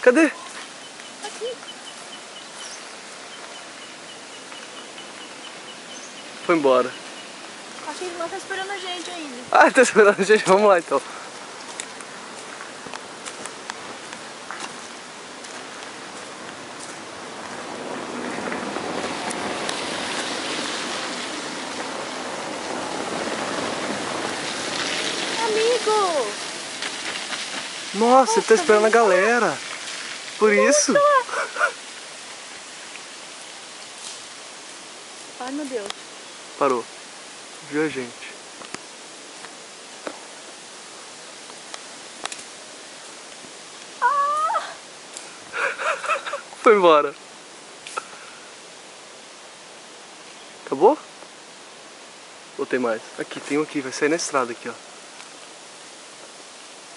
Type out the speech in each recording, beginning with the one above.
Cadê? Aqui. Foi embora. Acho que ele não tá esperando a gente ainda. Ah, tá esperando a gente. Vamos lá então. Amigo! Nossa, ele tá esperando a galera. Por isso. Ai, meu Deus. Parou. Viu a gente. Foi embora. Acabou? Ou tem mais? Aqui, tem um aqui. Vai sair na estrada aqui, ó.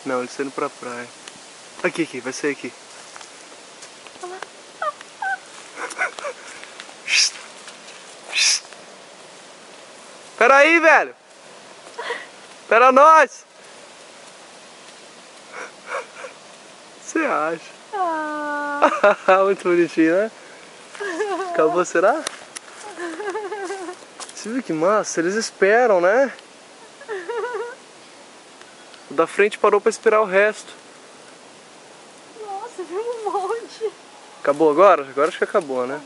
Não, ele está indo pra praia. Aqui, vai sair aqui. Pera aí, velho. Pera nós. Você acha? Ah. Muito bonitinho, né? Acabou, será? Você viu que massa? Eles esperam, né? O da frente parou pra esperar o resto. Nossa, viu um monte. Acabou agora? Agora acho que acabou, né?